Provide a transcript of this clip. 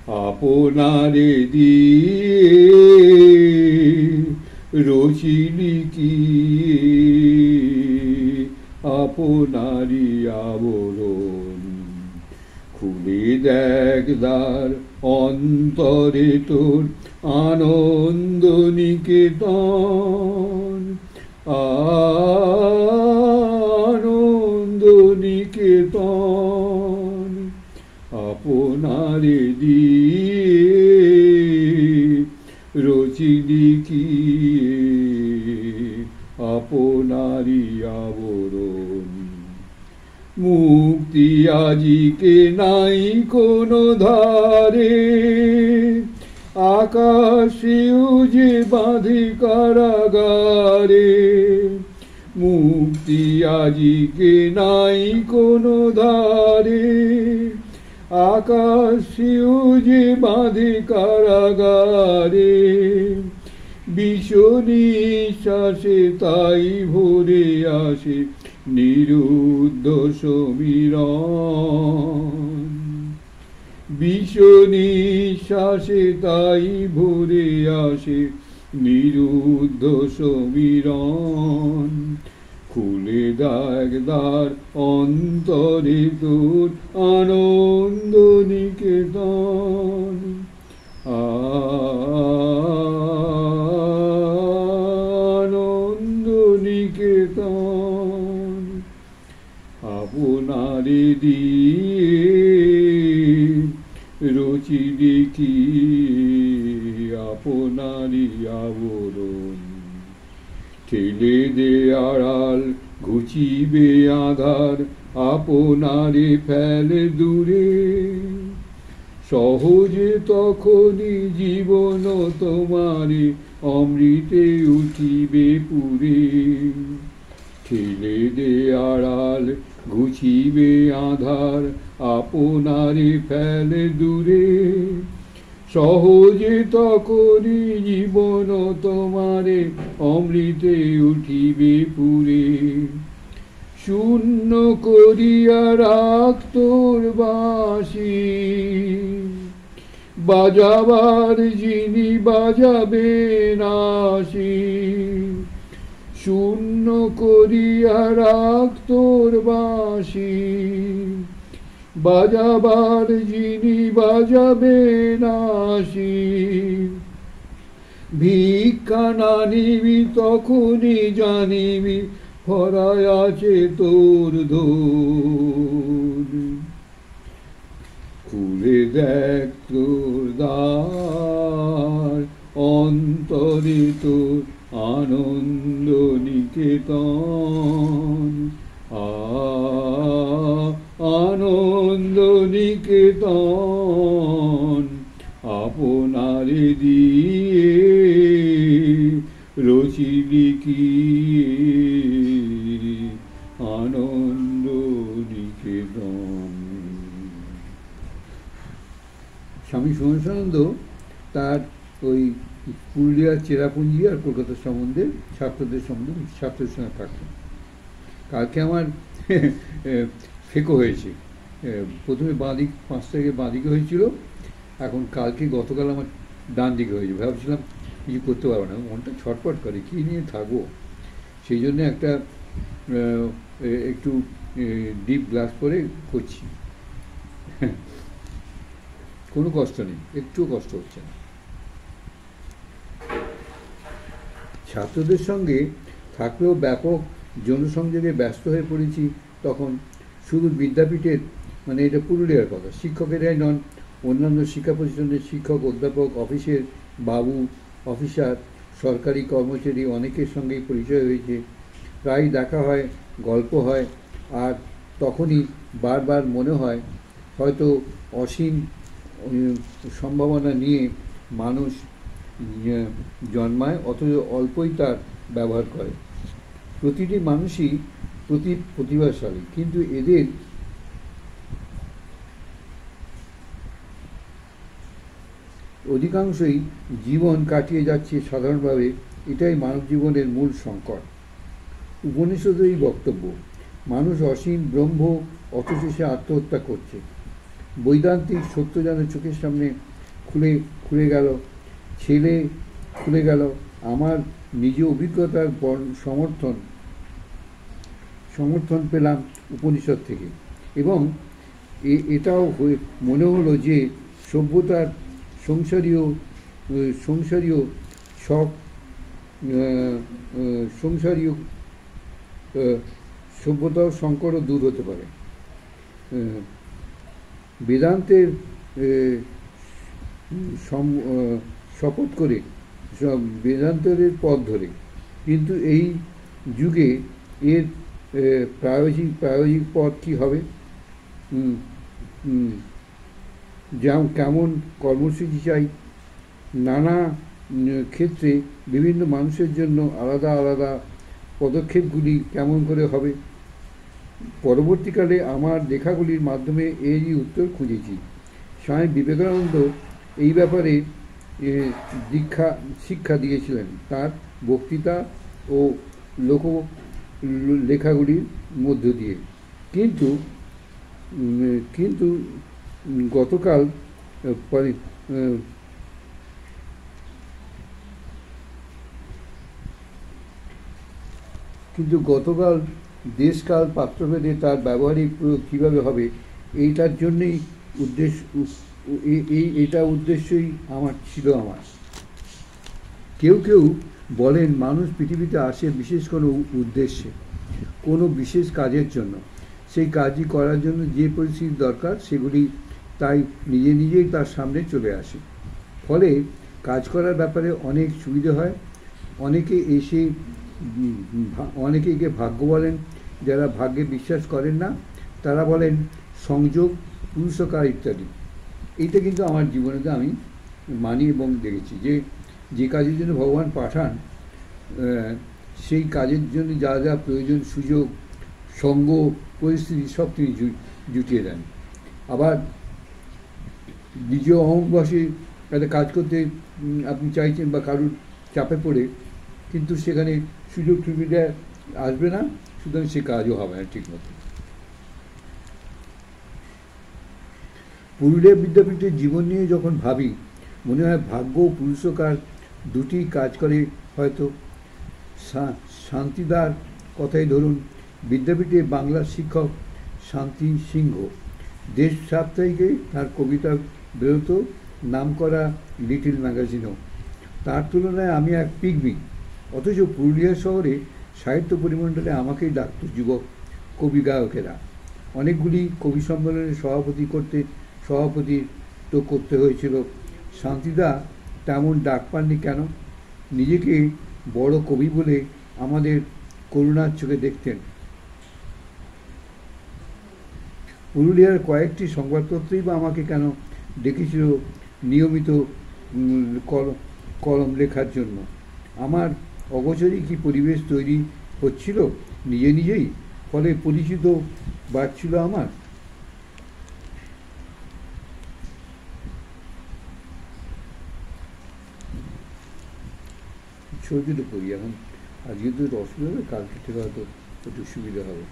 আপনারে দিয়ে রচিলি কি আপনারি আবরণ, খুলে দেখ দ্বার অন্তরে তোর আনন্দ নিকেতন, আনন্দ নিকেতন। আপনারে দিয়ে রচিলি কি আপনারি আবরণ, মুক্তি আজিকে নাই কোনো ধারে, আকাশেও যে বাঁধে কারাগারে। মুক্তি আজিকে নাই কোনো ধারে, আকাশেও যে বাঁধে কারাগারে। বিষ নিঃশ্বাসে তাই ভরে আসে নিরুদ্ধ সমীরণ, বিষ নিঃশ্বাসে তাই ভরে আসে নিরুদ্ধ সমীরণ। খুলে দেখ দ্বার অন্তরে তোর আনন্দ নিকেতন, আনন্দ নিকেতন। আপনারে দিয়ে রচিলি কি আপনারি আবরণ, ঠেলে দে আড়াল ঘুচিবে আধার, আপনারে ফেলে দূরে। সহজে তখনই জীবন তোমারে অমৃতে উঠিবে পুরে। ঠেলে দে আড়াল ঘুচিবে আধার, আপনারে ফেলে দূরে। সহজে তখনই জীবন তোমারে অমৃতে উঠিবে পুরে। শূন্য করিয়া রাখ তোর বাঁশি, বাজাবার যিনি বাজাবেন আসি। শূন্য করিয়া রাখ তোর বাঁশি, বাজাবার যিনি বাজাবেন আসি। ভিক্ষা না নিবি তখনই জানিবি ভরায় আছে তোর ধন। খুলে দেখ তোর দ্বার অন্তরে তোর আনন্দ নিকেতন, আনন্দ নিকেতন। আপনারে দিয়ে রচিলি কি আনন্দ নিকেতন। স্বামী সহজানন্দ তার ওই পুরুলিয়ার চেরাপুঞ্জি আর কলকাতার সম্বন্ধে ছাত্রদের ছাত্রদের সঙ্গে থাকতেন। কালকে আমার ফেঁকো হয়েছে, প্রথমে বাঁদিক 5 তারিখে বাঁদিকে হয়েছিল, এখন গতকাল আমার ডান দিকে হয়েছে। ভাবছিলাম কিছু করতে পারবো না, মনটা ছটফট করে কী নিয়ে থাকবো। সেই জন্য একটু ডিপ গ্লাস করে করছি। কোনো কষ্ট নেই, একটুও কষ্ট হচ্ছে না। ছাত্রদের সঙ্গে থাকলেও ব্যাপক জনসংযোগে ব্যস্ত হয়ে পড়েছি তখন। শুধু বিদ্যাপীঠের, মানে এটা পুরুলিয়ার কথা, শিক্ষকেরাই নন, অন্যান্য শিক্ষা প্রতিষ্ঠানের শিক্ষক, অধ্যাপক, অফিসের বাবু, অফিসার, সরকারি কর্মচারী অনেকের সঙ্গেই পরিচয় হয়েছে। প্রায় দেখা হয়, গল্প হয়, আর তখনই বারবার মনে হয় হয়তো অসীম সম্ভাবনা নিয়ে মানুষ জন্মায়, অথচ অল্পই তার ব্যবহার করে। প্রতিটি মানুষই প্রতিভাশালী, কিন্তু এদের অধিকাংশই জীবন কাটিয়ে যাচ্ছে সাধারণভাবে। এটাই মানব জীবনের মূল সংকট। উপনিষদেরই বক্তব্য, মানুষ অসীম ব্রহ্ম, অথচ সে আত্মহত্যা করছে। বৈদান্তিক সত্য যেন চোখের সামনে খুলে খুলে গেল, ছেলে খুলে গেল। আমার নিজ অভিজ্ঞতার সমর্থন পেলাম উপনিষদ থেকে, এবং এটাও মনে হলো যে সভ্যতার সংসারীয় সংসারীয় সব সংসারীয় সভ্যতাও সংকটও দূর হতে পারে বেদান্তের শপথ করে, বেদান্তের পথ ধরে। কিন্তু এই যুগে এর প্রায়োগিক পথ কী হবে, কেমন কর্মসূচি চাই, নানা ক্ষেত্রে বিভিন্ন মানুষের জন্য আলাদা আলাদা পদক্ষেপগুলি কেমন করে হবে। পরবর্তীকালে আমার লেখাগুলির মাধ্যমে এরই উত্তর খুঁজেছি। স্বামী বিবেকানন্দ এই ব্যাপারে শিক্ষা দিয়েছিলেন তার বক্তৃতা ও লেখাগুলির মধ্য দিয়ে। কিন্তু গতকাল দেশকাল পাত্রভেদে তার ব্যবহারিক প্রয়োগ কীভাবে হবে, এইটার জন্যেই এটা উদ্দেশ্যই ছিল আমার। কেউ কেউ বলেন মানুষ পৃথিবীতে আসে বিশেষ কোনো উদ্দেশ্যে, কোনো বিশেষ কাজের জন্য। সেই কাজই করার জন্য যে পরিস্থিতি দরকার সেগুলি তাই নিজেই তার সামনে চলে আসে। ফলে কাজ করার ব্যাপারে অনেক সুবিধে হয়। অনেকে একে ভাগ্য বলেন। যারা ভাগ্যে বিশ্বাস করেন না তারা বলেন সংযোগ, পুরুষকার ইত্যাদি। এইটা কিন্তু আমার জীবনেতে আমি মানি এবং দেখেছি যে কাজের জন্য ভগবান পাঠান, সেই কাজের জন্য যা যা প্রয়োজন, সুযোগ, সঙ্গ, পরিস্থিতি সব তিনি জুটিয়ে দেন। আবার নিজ অহংবশে একটা কাজ করতে আপনি চাইছেন বা কারুর চাপে পড়ে, কিন্তু সেখানে সুযোগ সুবিধা আসবে না, সুতরাং সে কাজও হবে না ঠিক মতো। পুরুলিয়া বিদ্যাপীঠের জীবন নিয়ে যখন ভাবি মনে হয় ভাগ্য ও পুরুষকার দুটি কাজ করে হয়তো। শান্তিদার কথাই ধরুন, বিদ্যাপীঠে বাংলার শিক্ষক শান্তি সিংহ। দেশ সাপ্তাহিকে তার কবিতা বেরোতো, নামকরা লিটিল ম্যাগাজিনও। তার তুলনায় আমি এক পিগমি, অথচ পুরুলিয়া শহরে সাহিত্য পরিমণ্ডলে আমাকেই ডাকত যুবক কবি গায়কেরা। অনেকগুলি কবি সম্মেলনে সভাপতি তো করতে হয়েছিল। শান্তিদা তেমন ডাক পাননি কেন? নিজেকে বড় কবি বলে আমাদের করুণার চোখে দেখতেন। পুরুলিয়ার কয়েকটি সংবাদপত্রই বা আমাকে কেন ডেকেছিল নিয়মিত কলম লেখার জন্য? আমার অগোচরেই কি পরিবেশ তৈরি হচ্ছিল নিজেই, ফলে পরিচিত বাড়ছিল আমার। ছবিটা করি এখন, আজকে তো অসুবিধা হবে, কালকে থেকে হয়তো একটু সুবিধা হবে।